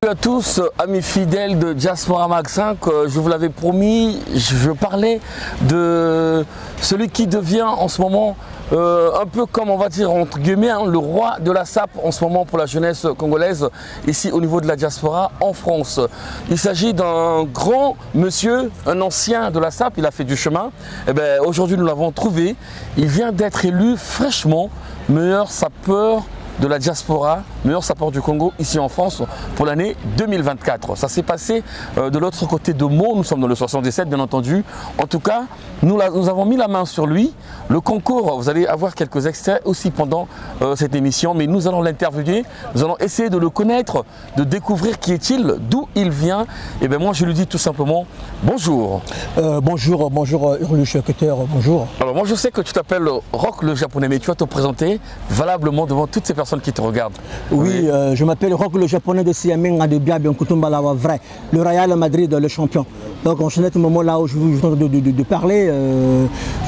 Bonjour à tous, amis fidèles de Diaspora Mag 5, je vous l'avais promis, je parlais de celui qui devient en ce moment un peu comme on va dire entre guillemets le roi de la SAP en ce moment pour la jeunesse congolaise ici au niveau de la diaspora en France. Il s'agit d'un grand monsieur, un ancien de la SAP, il a fait du chemin. Et bien aujourd'hui nous l'avons trouvé, il vient d'être élu fraîchement meilleur sapeur de la diaspora, meilleur sapeur du Congo ici en France pour l'année 2024. Ça s'est passé de l'autre côté de Meaux, nous sommes dans le 77 bien entendu. En tout cas, nous avons mis la main sur lui. Le concours, vous allez avoir quelques extraits aussi pendant cette émission, mais nous allons l'interviewer, nous allons essayer de le connaître, de découvrir qui est-il, d'où il vient. Et bien moi je lui dis tout simplement bonjour. Bonjour Hurluche Cutter, bonjour. Alors moi je sais que tu t'appelles Rock le japonais, mais tu vas te présenter valablement devant toutes ces personnes qui te regardent. Oui, je m'appelle Rock le japonais de Siamenga de Biabian Kutumbalawa, vrai. Le Real Madrid, le champion. Donc en ce moment là où je suis en train de parler,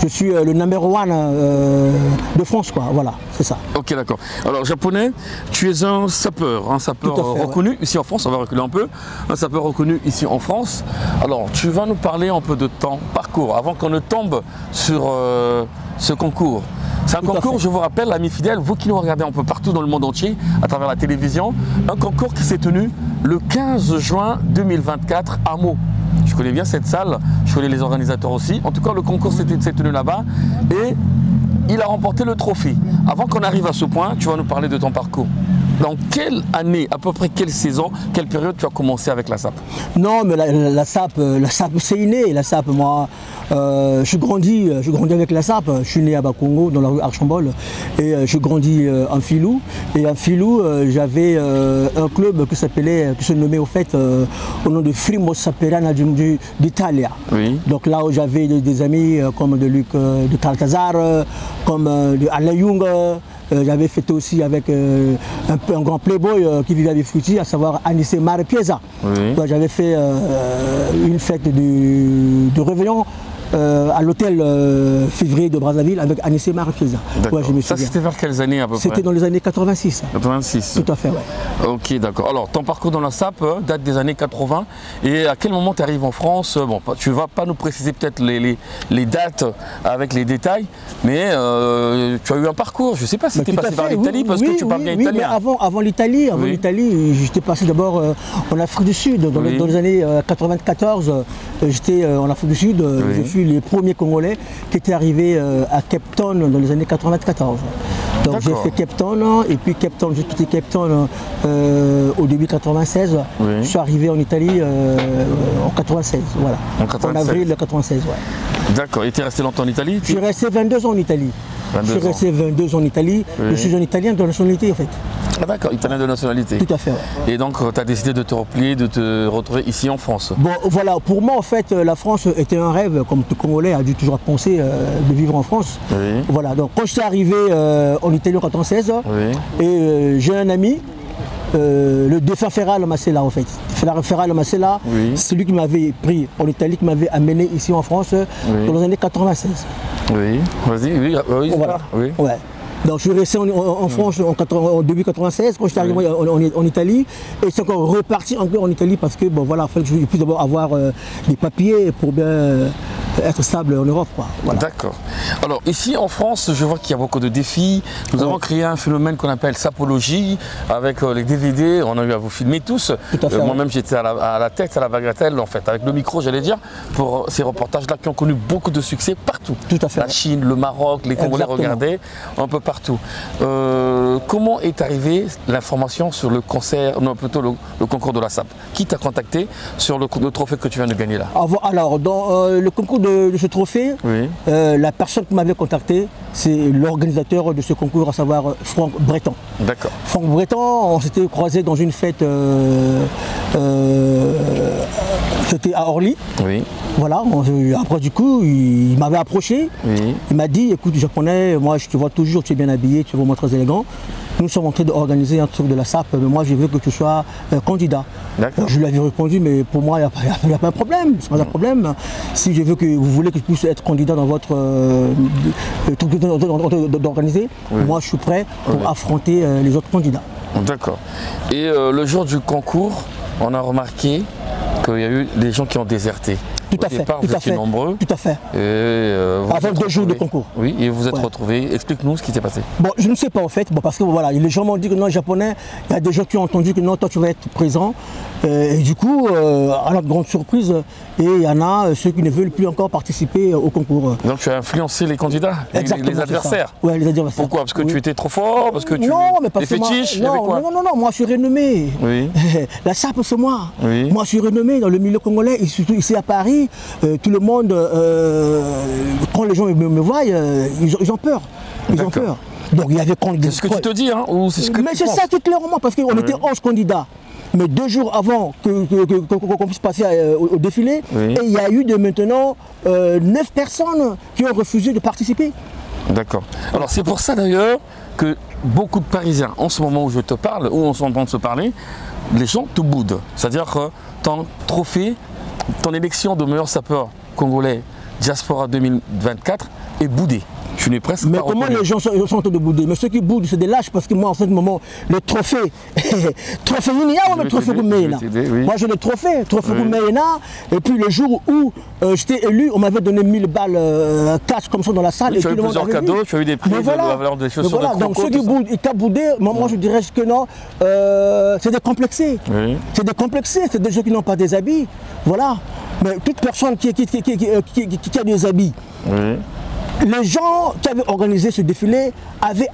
je suis le numéro 1 de France, quoi. Voilà, c'est ça. Ok, d'accord. Alors japonais, tu es un sapeur reconnu ici en France, on va reculer un peu, un sapeur reconnu ici en France. Alors tu vas nous parler un peu de ton parcours avant qu'on ne tombe sur ce concours. C'est un concours, je vous rappelle, amis fidèles, vous qui nous regardez un peu partout dans le monde entier, à travers la télévision, un concours qui s'est tenu le 15 juin 2024 à Meaux. Je connais bien cette salle, je connais les organisateurs aussi. En tout cas, le concours s'est tenu là-bas et il a remporté le trophée. Avant qu'on arrive à ce point, tu vas nous parler de ton parcours. Dans quelle année, à peu près quelle saison, quelle période tu as commencé avec la SAP? Non, mais la SAP c'est inné. La SAP, moi, je grandis avec la SAP. Je suis né à Bakongo, dans la rue Archambault, et je grandis en Filou. Et en Filou, j'avais un club qui se nommait au fait au nom de Frimo Saperana d'Italia. Oui. Donc là où j'avais des amis comme de Luc de Calcazar, comme de Alain Young. J'avais fêté aussi avec un grand playboy qui vivait à Bifouti, à savoir Anissé Marepieza. Oui. J'avais fait une fête de réveillon à l'hôtel février de Brazzaville avec Anissé Marepieza. Ouais, ça c'était vers quelles années à peu près? C'était dans les années 86. 86. Tout à fait, ouais. Ok, d'accord. Alors ton parcours dans la SAP date des années 80. Et à quel moment tu arrives en France? Bon, tu ne vas pas nous préciser peut-être les dates avec les détails, mais tu as eu un parcours. Je ne sais pas si tu es passé par l'Italie parce que tu parles bien italien. Mais avant l'Italie, j'étais passé d'abord en Afrique du Sud. Dans les années 94, j'étais en Afrique du Sud. Je suis les premiers Congolais qui étaient arrivés à Cape Town dans les années 94. Donc j'ai fait Cape Town et puis Cape Town, j'ai quitté Cape Town au début 96. Oui. Je suis arrivé en Italie en 96, voilà. En avril 96, ouais. D'accord, et tu es resté longtemps en Italie? Je suis resté 22 ans en Italie. Je suis resté 22 ans en Italie. Oui. Je suis un Italien de nationalité en fait. Ah d'accord, Italien de nationalité. Tout à fait. Ouais. Et donc tu as décidé de te replier, de te retrouver ici en France. Bon voilà, pour moi en fait la France était un rêve, comme tout Congolais a dû toujours penser de vivre en France. Oui. Voilà, donc quand je suis arrivé en Italie en 96, oui. Et j'ai un ami, le défunt Ferral Massela en fait. Ferral Massela, oui. C'est lui qui m'avait pris en Italie, qui m'avait amené ici en France dans les années 96. Oui, vas-y, oui, voilà. Oui. Ouais. Donc je suis resté en France en début 96, quand je suis arrivé en Italie, et c'est encore reparti encore en Italie parce que bon voilà, il fallait que je puisse d'abord avoir des papiers pour bien être stable en Europe, quoi. Voilà. D'accord. Alors ici en France, je vois qu'il y a beaucoup de défis. Nous avons créé un phénomène qu'on appelle sapologie avec les DVD. On a eu à vous filmer tous. Moi-même j'étais à la tête, à la bagatelle en fait, avec le micro j'allais dire, pour ces reportages-là qui ont connu beaucoup de succès partout. Tout à fait. La Chine, le Maroc, les Congolais regardaient un peu partout. Comment est arrivée l'information sur le concert, non plutôt le concours de la SAP? Qui t'a contacté sur le trophée que tu viens de gagner là? Alors dans le concours de ce trophée, oui. La personne qui m'avait contacté, c'est l'organisateur de ce concours, à savoir Franck Breton. D'accord. Franck Breton, on s'était croisés dans une fête, c'était à Orly. Oui. Voilà, après du coup, il m'avait approché, oui. Il m'a dit, écoute japonais, moi je te vois toujours, tu es bien habillé, tu es vraiment très élégant. Nous sommes en train d'organiser un truc de la SAP, mais moi je veux que tu sois candidat. Je lui avais répondu, mais pour moi il n'y a pas de problème, c'est pas un problème. Si je veux que vous voulez que je puisse être candidat dans votre truc d'organiser, oui. Moi je suis prêt pour affronter les autres candidats. D'accord. Et le jour du concours, on a remarqué qu'il y a eu des gens qui ont déserté. Tout à fait. Vous étiez nombreux. Tout à fait. Avant 2 jours de concours. Oui, et vous êtes retrouvés. Explique-nous ce qui s'est passé. Bon, je ne sais pas en fait, parce que voilà, les gens m'ont dit que non, japonais, il y a des gens qui ont entendu que non, toi tu vas être présent. Et du coup, à notre grande surprise, et il y en a ceux qui ne veulent plus encore participer au concours. Donc tu as influencé les candidats, les adversaires. Oui, les adversaires. Pourquoi? Parce que tu étais trop fort? Parce que tu... Non, mais parce que fétiches, non, moi je suis renommé. Oui. La SAP c'est moi. Oui. Moi je suis renommé dans le milieu congolais, et surtout ici à Paris, tout le monde, quand les gens me voient, ils ont peur. Ils ont peur. Donc il y avait c'est ce que tu te dis, hein, ou c'est ce que mais c'est ça qui clairement, parce qu'on était 11 candidats. Mais 2 jours avant qu'on puisse passer au défilé, oui. Et il y a eu maintenant 9 personnes qui ont refusé de participer. D'accord. Alors c'est pour ça d'ailleurs que beaucoup de Parisiens, en ce moment où je te parle, où on s'entend se parler, les gens te boudent. C'est-à-dire que ton trophée, ton élection de meilleur sapeur congolais Diaspora 2024 est boudée. Tu n'es presque mais pas comment reconnu. Les gens sont en train de bouder? Mais ceux qui boudent, c'est des lâches, parce que moi, en ce moment, le trophée, trophée Yiniya ou le trophée Gouména? Oui. Moi, j'ai le trophée Gouména, et puis le jour où j'étais élu, on m'avait donné 1000 balles cash comme ça dans la salle. Oui, et tu as eu plusieurs cadeaux, tu as eu des prix de la valeur des chaussures de croco. Donc ceux qui boudent, ils t'ont boudé, moi je dirais que non, c'est décomplexé. Oui. C'est décomplexé, c'est des gens qui n'ont pas des habits. Voilà. Mais toute personne qui a des habits, oui. Les gens qui avaient organisé ce défilé avaient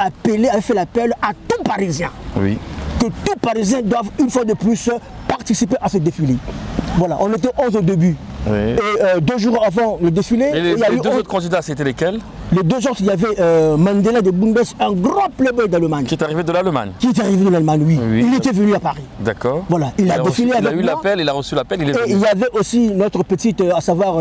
fait l'appel à tout Parisien. Oui. Que tout Parisien doivent une fois de plus participer à ce défilé. Voilà, on était 11 au début. Oui. Et 2 jours avant le défilé... Et les 2 autres candidats, c'était lesquels? Les 2 autres, il y avait Mandela de Bundes, un grand playboy d'Allemagne. Qui est arrivé de l'Allemagne? Qui est arrivé de l'Allemagne, oui. Il était venu à Paris. D'accord. Voilà, il a défilé avec moi. Il a eu l'appel, il a reçu l'appel, il est venu. Et il y avait aussi notre petite, à savoir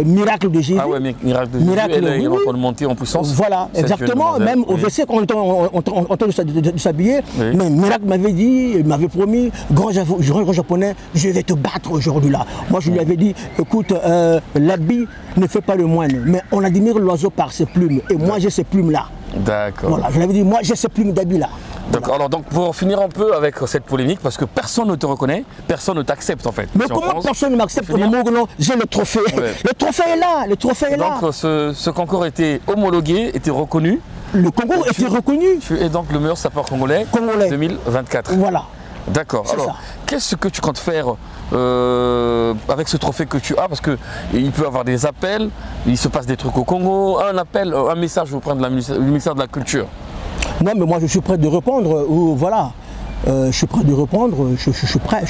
Miracle de Jésus. Ah ouais, Miracle de Jésus, elle est en train de monter en puissance. Voilà, exactement. Même au WC, quand on était en train de s'habiller, mais Miracle m'avait dit, il m'avait promis, grand japonais, je vais te battre aujourd'hui là. Moi, je lui avais dit, écoute, l'habit ne fait pas le moine, mais on admire l'oiseau par ses plumes. Et moi, j'ai ces plumes-là. D'accord. Voilà, je l'avais dit, moi, j'ai ces plumes d'habit-là. D'accord. Alors, donc, pour finir un peu avec cette polémique, parce que personne ne te reconnaît, personne ne t'accepte en fait. Mais comment personne ne m'accepte au moment où non, j'ai le trophée? Le trophée est là, le trophée est là. Donc, ce concours était homologué, était reconnu. Le concours était reconnu. Tu es donc le meilleur sapeur congolais 2024. Voilà. D'accord. Alors, qu'est-ce que tu comptes faire avec ce trophée que tu as? Parce qu'il peut y avoir des appels, il se passe des trucs au Congo, un appel, un message auprès du ministère de la Culture. Non, mais moi je suis prêt de répondre, voilà. Je suis prêt de répondre, je suis prêt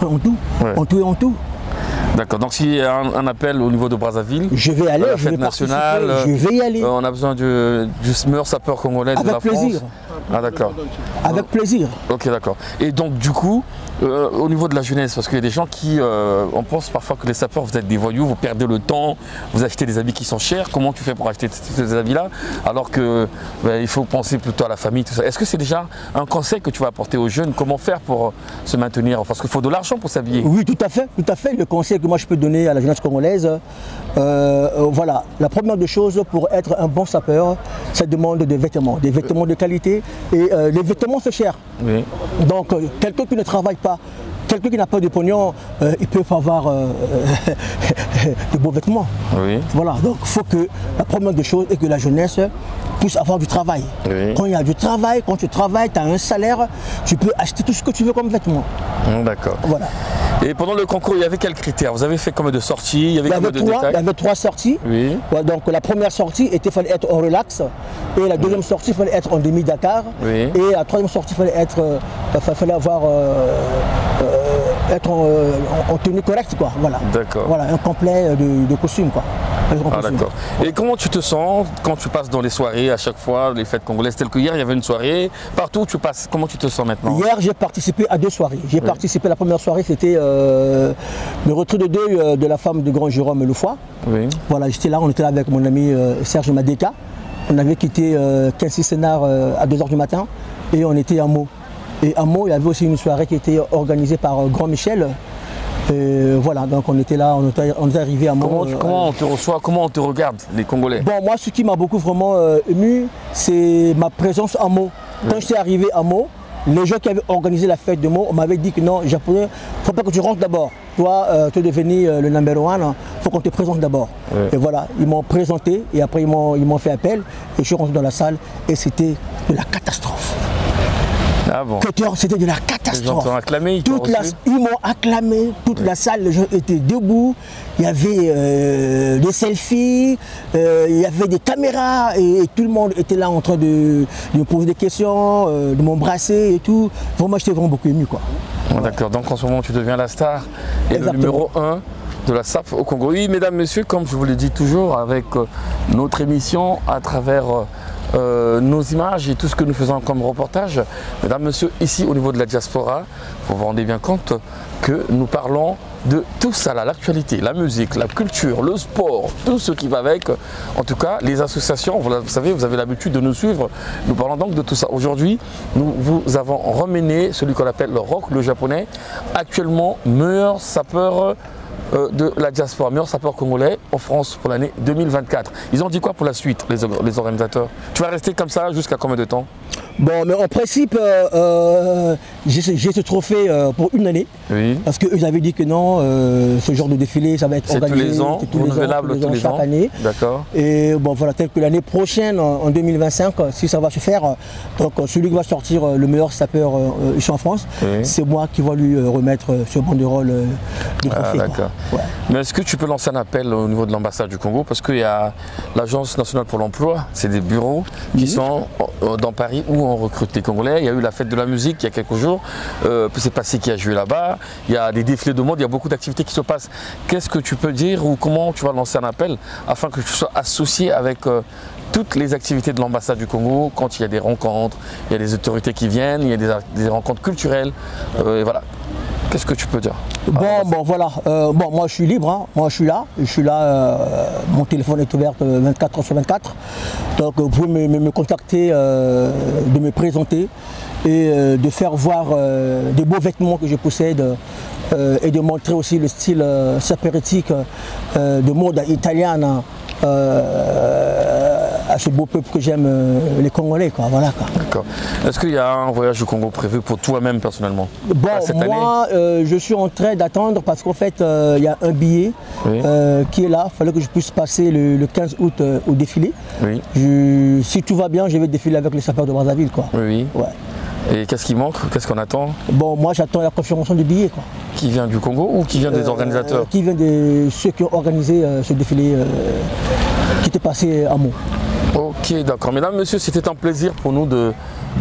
en tout, en tout et en tout. D'accord, donc s'il y a un appel au niveau de Brazzaville, je vais aller, la fête nationale, je vais y aller. On a besoin du meilleur sapeur congolais de la plaisir. France. Ah d'accord. Avec plaisir. Ok, d'accord. Et donc du coup, au niveau de la jeunesse, parce qu'il y a des gens qui, on pense parfois que les sapeurs, vous êtes des voyous, vous perdez le temps, vous achetez des habits qui sont chers. Comment tu fais pour acheter ces habits-là? Alors que il faut penser plutôt à la famille, tout ça. Est-ce que c'est déjà un conseil que tu vas apporter aux jeunes? Comment faire pour se maintenir? Parce qu'il faut de l'argent pour s'habiller. Oui, tout à fait, tout à fait. Le conseil que moi je peux donner à la jeunesse congolaise, voilà, la première des choses pour être un bon sapeur, ça demande des vêtements de qualité. Et les vêtements c'est cher. Oui. Donc quelqu'un qui ne travaille pas, quelqu'un qui n'a pas de pognon, il peut avoir de beaux vêtements. Oui. Voilà, donc il faut que la première des choses est que la jeunesse puisse avoir du travail. Oui. Quand il y a du travail, quand tu travailles, tu as un salaire, tu peux acheter tout ce que tu veux comme vêtements. D'accord. Voilà. Et pendant le concours, il y avait quels critères? Vous avez fait combien de sorties? Il y avait combien de Il y détails? avait 3 sorties. Oui. Ouais, donc la première sortie, il fallait être en relax. Et la deuxième sortie, il fallait être en demi-Dakar. Oui. Et la troisième sortie, il fallait avoir être en tenue correcte, quoi. Voilà. D'accord. Voilà, un complet de costume, quoi. Ah, d'accord. Et comment tu te sens quand tu passes dans les soirées à chaque fois, les fêtes congolaises, telles que hier, il y avait une soirée, partout où tu passes, comment tu te sens maintenant? Hier, j'ai participé à 2 soirées. J'ai participé à la première soirée, c'était le retrait de deuil de la femme de grand Jérôme Lefoy. Oui. Voilà, j'étais là, on était là avec mon ami Serge Madeka. On avait quitté 15 Sénart à 2 h du matin et on était à Meaux. Et à Meaux, il y avait aussi une soirée qui était organisée par Grand Michel. Et voilà, donc on était là, on est arrivé à Meaux. Comment on te reçoit, comment on te regarde, les Congolais? Bon, moi, ce qui m'a beaucoup vraiment ému, c'est ma présence à Meaux. Quand je suis arrivé à Meaux, les gens qui avaient organisé la fête de Meaux, on m'avait dit que non, japonais, il ne faut pas que tu rentres d'abord. Toi, tu es devenu le number one, il faut qu'on te présente d'abord. Ouais. Et voilà, ils m'ont présenté et après ils m'ont fait appel et je suis rentré dans la salle et c'était de la catastrophe. Ah bon? C'était de la Les gens catastrophe. t'ont acclamé, ils t'ont reçu? Ils m'ont acclamé, toute la salle, les gens étaient debout, il y avait des selfies, il y avait des caméras et tout le monde était là en train de me poser des questions, de m'embrasser et tout. Vraiment, j'étais vraiment beaucoup ému, quoi. D'accord, donc en ce moment tu deviens la star et Exactement. le numéro 1 de la SAP au Congo. Oui, mesdames, messieurs, comme je vous le dis toujours avec notre émission à travers nos images et tout ce que nous faisons comme reportage, mesdames, messieurs, ici au niveau de la diaspora, vous vous rendez bien compte que nous parlons de tout ça là, l'actualité, la musique, la culture, le sport, tout ce qui va avec. En tout cas, les associations, vous savez, vous avez l'habitude de nous suivre. Nous parlons donc de tout ça. Aujourd'hui, nous vous avons ramené celui qu'on appelle le Rock, le japonais, actuellement meilleur sapeur de la diaspora, meilleur sapeur congolais en France pour l'année 2024. Ils ont dit quoi pour la suite, les organisateurs? Tu vas rester comme ça jusqu'à combien de temps? Bon, mais en principe, j'ai ce trophée pour une année. Oui. Parce qu'eux avaient dit que non, ce genre de défilé, ça va être organisé. C'est tous les ans, renouvelable tous les chaque ans. année. D'accord. Et bon, voilà, tel que l'année prochaine, en 2025, si ça va se faire, donc celui qui va sortir le meilleur sapeur ici en France, Oui. c'est moi qui va lui remettre ce banderole de trophée. Ah, d'accord. Ouais. Mais est-ce que tu peux lancer un appel au niveau de l'ambassade du Congo? Parce qu'il y a l'Agence nationale pour l'emploi, c'est des bureaux qui sont dans Paris où on recrute les Congolais. Il y a eu la fête de la musique il y a quelques jours, c'est passé qui a joué là-bas, il y a des défilés de mode, il y a beaucoup d'activités qui se passent. Qu'est-ce que tu peux dire ou comment tu vas lancer un appel afin que tu sois associé avec toutes les activités de l'ambassade du Congo quand il y a des rencontres, il y a des autorités qui viennent, il y a des rencontres culturelles, et voilà. Qu'est-ce que tu peux dire? Bon, voilà. Bon, moi je suis libre, hein. Moi je suis là, mon téléphone est ouvert 24h/24. Donc vous pouvez me contacter, de me présenter et de faire voir des beaux vêtements que je possède et de montrer aussi le style sapérétique de mode italienne à ce beau peuple que j'aime, les Congolais, quoi. Voilà, quoi. D'accord. Est-ce qu'il y a un voyage au Congo prévu pour toi-même personnellement? Bon, cette moi, je suis en train d'attendre parce qu'en fait, il y a un billet Oui. qui est là. Il fallait que je puisse passer le 15 août au défilé. Oui. Si tout va bien, je vais défiler avec les sapeurs de Brazzaville, quoi. Oui. Ouais. Et qu'est-ce qui manque? Qu'est-ce qu'on attend? Bon, moi, j'attends la confirmation du billet, quoi. Qui vient du Congo ou qui vient des organisateurs? Qui vient de ceux qui ont organisé ce défilé qui était passé à Meaux. Ok, d'accord. Mesdames, messieurs, c'était un plaisir pour nous de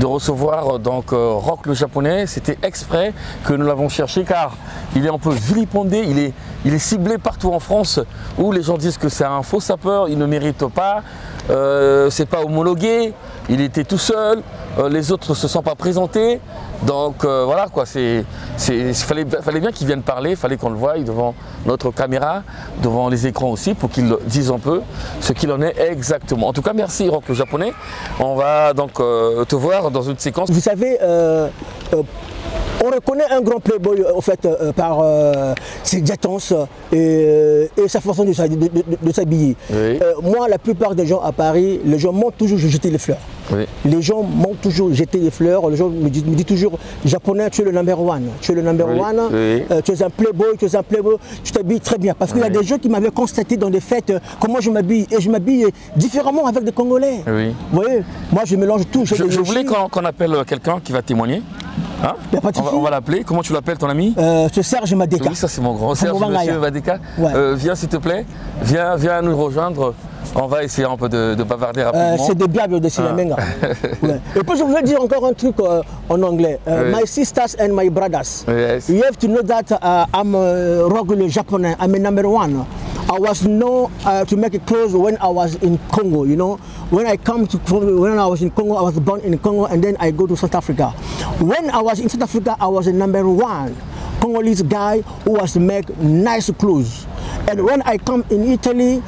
recevoir donc Rock le japonais. C'était exprès que nous l'avons cherché car il est un peu vilipendé, il est ciblé partout en France où les gens disent que c'est un faux sapeur, il ne mérite pas, c'est pas homologué, il était tout seul, les autres ne se sont pas présentés. Donc voilà quoi, fallait bien qu'il vienne parler, il fallait qu'on le voie devant notre caméra, devant les écrans aussi pour qu'il dise un peu ce qu'il en est exactement. En tout cas, merci Rock le japonais. On va donc te voir dans une séquence. Vous savez, On reconnaît un grand playboy au fait par ses détences et sa façon de s'habiller. Oui. Moi, la plupart des gens à Paris, les gens m'ont toujours jeté les fleurs. Oui. Les gens m'ont toujours jeté les fleurs. Les gens me disent toujours, japonais, tu es le number one. Tu es le number one. Oui. Tu es un playboy, tu t'habilles très bien. Parce qu'il y a des gens qui m'avaient constaté dans des fêtes comment je m'habille. Et je m'habille différemment avec des Congolais. Oui. Vous voyez, moi je mélange tout. Je voulais qu'on appelle quelqu'un qui va témoigner. Hein, on va l'appeler. Comment tu l'appelles, ton ami? C'est Serge Madeka. Oui, ça c'est mon grand. Serge Madeka. Ouais. Viens s'il te plaît. Viens nous rejoindre. On va essayer un peu de bavarder rapidement. C'est des blagues de Sinamenga. Ouais. Et puis je voulais dire encore un truc en anglais. My sisters and my brothers. Yes. You have to know that I'm regular Japanese. I'm a number one. I was known to make it close when I was in Congo. You know, when I was in Congo, I was born in Congo, and then I go to South Africa. When I was in South Africa, I was a number one Congolese guy who was to make nice clothes. And when I come in Italy,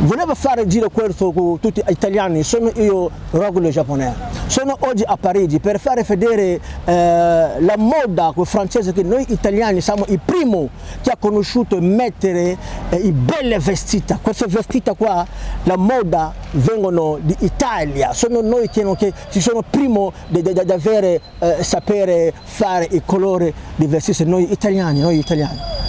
volevo fare il giro con tutti gli italiani, sono io regular giapponese. Sono oggi a Parigi per fare vedere la moda francese che noi italiani siamo i primi che ha conosciuto mettere i belle vestiti. Queste vestite qua, la moda vengono d'Italia. Sono noi che ci sono primi di avere sapere fare i colori di vestiti, noi italiani.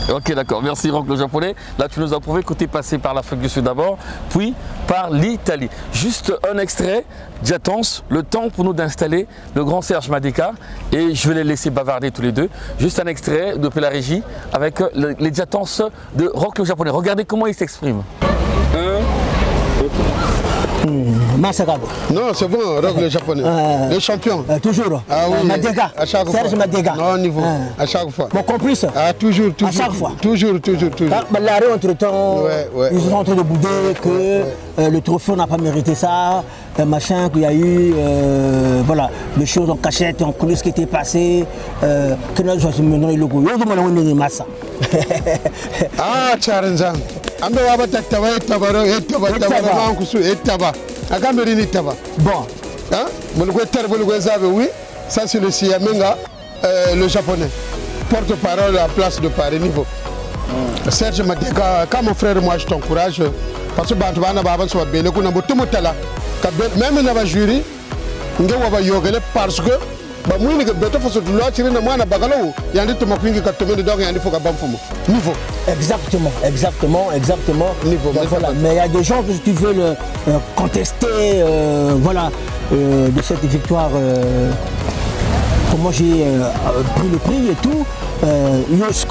Ok, d'accord. Merci Rock le japonais. Là, tu nous as prouvé que tu es passé par l'Afrique du Sud d'abord, puis par l'Italie. Juste un extrait, Jatons, le temps pour nous d'installer le grand Serge Madeka et je vais les laisser bavarder tous les deux. Juste un extrait de la régie avec les Jatons de Rock le japonais. Regardez comment il s'exprime. Massagabo. Non, c'est bon, Rock le japonais. Le champion. Toujours. Ah oui. Madeka. À chaque fois. Serge Madeka. Non, niveau. À chaque fois. Mon complice. Ah, toujours. À chaque fois. Toujours. L'arrêt entre-temps, ils sont en train de bouder que le trophée n'a pas mérité ça, machin, qu'il y a eu, voilà, des choses en cachette, en coulisses qui étaient passées, que nous sommes maintenant les locaux. Ah, Charanzan. Ambe waba taktaba etaba kusu etaba akameri ni taba. Bon. Hein? Oui, ça c'est le Siamenga, le japonais. Porte-parole à la place de Paris niveau. Serge Madeka, quand mon frère moi je t'encourage parce que Bantwana Baba soit belle qu'on a beaucoup de talent. Même dans la jury, on va yogale parce que ba mwini ke beto foso tulo chiri na mwana bagalo yandi to makwingi ka tomene dog yandi foka bamfumo niveau exactement niveau voilà. Mais il y a des gens qui veulent contester voilà de cette victoire comment j'ai pris le prix et tout moi je suis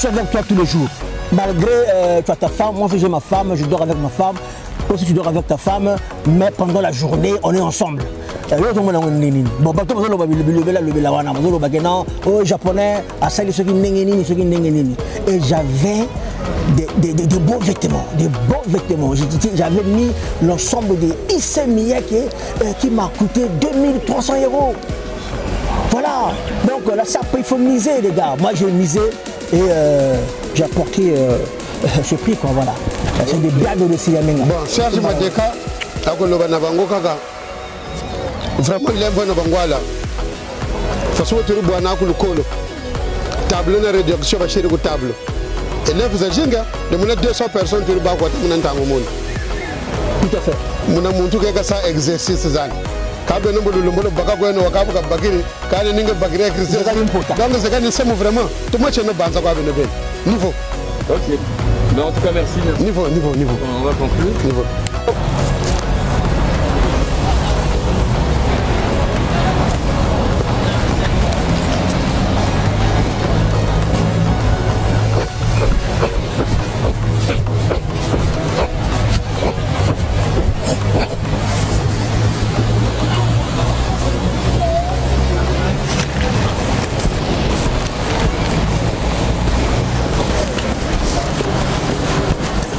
avec toi tous les jours malgré tu as ta femme, moi j'ai ma femme, je dors avec ma femme. Aussi tu dors avec ta femme, mais pendant la journée, on est ensemble. Bon, au japonais, et j'avais des beaux vêtements, J'avais mis l'ensemble des Issey Miyake qui m'a coûté 2300 €. Voilà, donc là, ça, il faut miser, les gars. Moi, j'ai misé et j'ai apporté ce prix, quoi, voilà. C'est des blagues de Siamenga. Bon, Serge Madeka, vraiment, il est bon à la façon de faire table de réduction, table. Et là, vous avez 200 personnes qui ont tout à fait. Mon amour, tout ça exercice. Quand on a le bagage, on a bagage, quand on a un bagage, donc c'est quand même vraiment. Tout le monde est dans niveau. Ok. Ben, en tout cas, merci. Niveau. On va conclure. Niveau.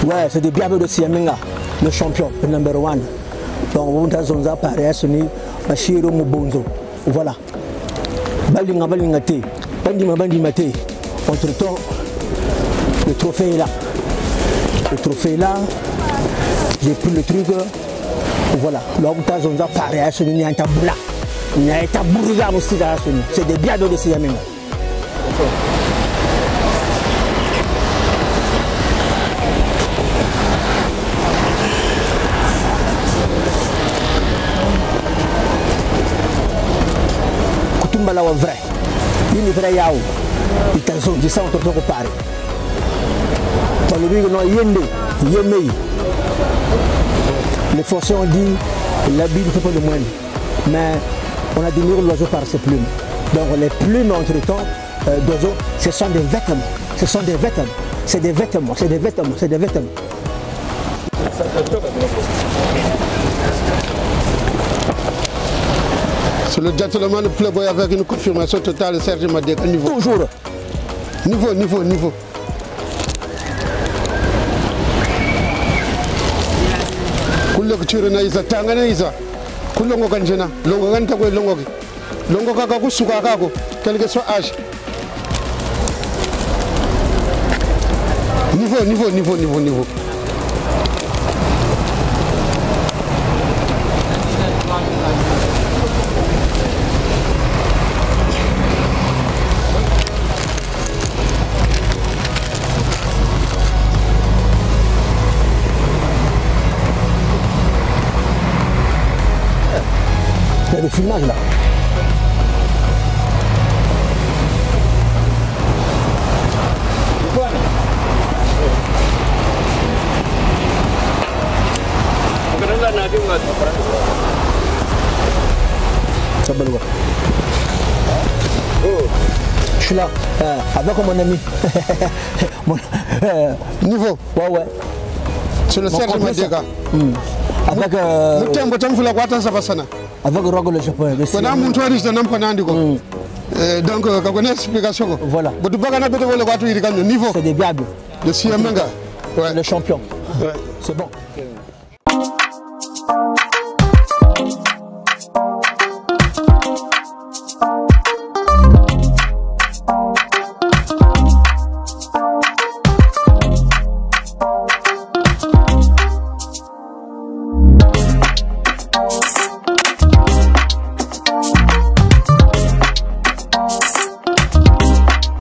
Ouais, c'est des bienvenus de Siamenga, le champion, le number one. Donc, on a parlé à Sony, à Shiro Mubonzo. Voilà. Balinga te, bandima te. Entre-temps, le trophée est là. J'ai pris le truc. Voilà. Donc, on a parlé à Sony, un tabla. C'est des biens de Siamenga. Kutumbala wa vrai. Il est vrai yao. Il t'a dit ça on te peut comparer. Dans le but non yende, yemei. Les Français ont dit l'habit ne fait pas de moine. Mais on admire l'oiseau par ses plumes. Donc les plumes entre-temps d'oiseaux, ce sont des vêtements. Ce sont des vêtements. C'est des vêtements. C'est des vêtements. C'est des vêtements. C'est le gentleman de Playboy avec une confirmation totale, Serge Madeka. Niveau. Toujours. Niveau. Kulle kuchirena isa tangana isa. Kulongo kanjena. Longo kanta kwe longo ki. Longo kaka kusuka kako. Quelque soit âge. Niveau. Il y a des filmages là. Je suis là avec mon ami. Niveau. Ouais. C'est le Serge Madeka. Avec Rogo le japonais. Donc, quand on a explication. Voilà. Niveau. C'est des biables. De Siamenga. Ouais. Le champion. Ouais. C'est bon.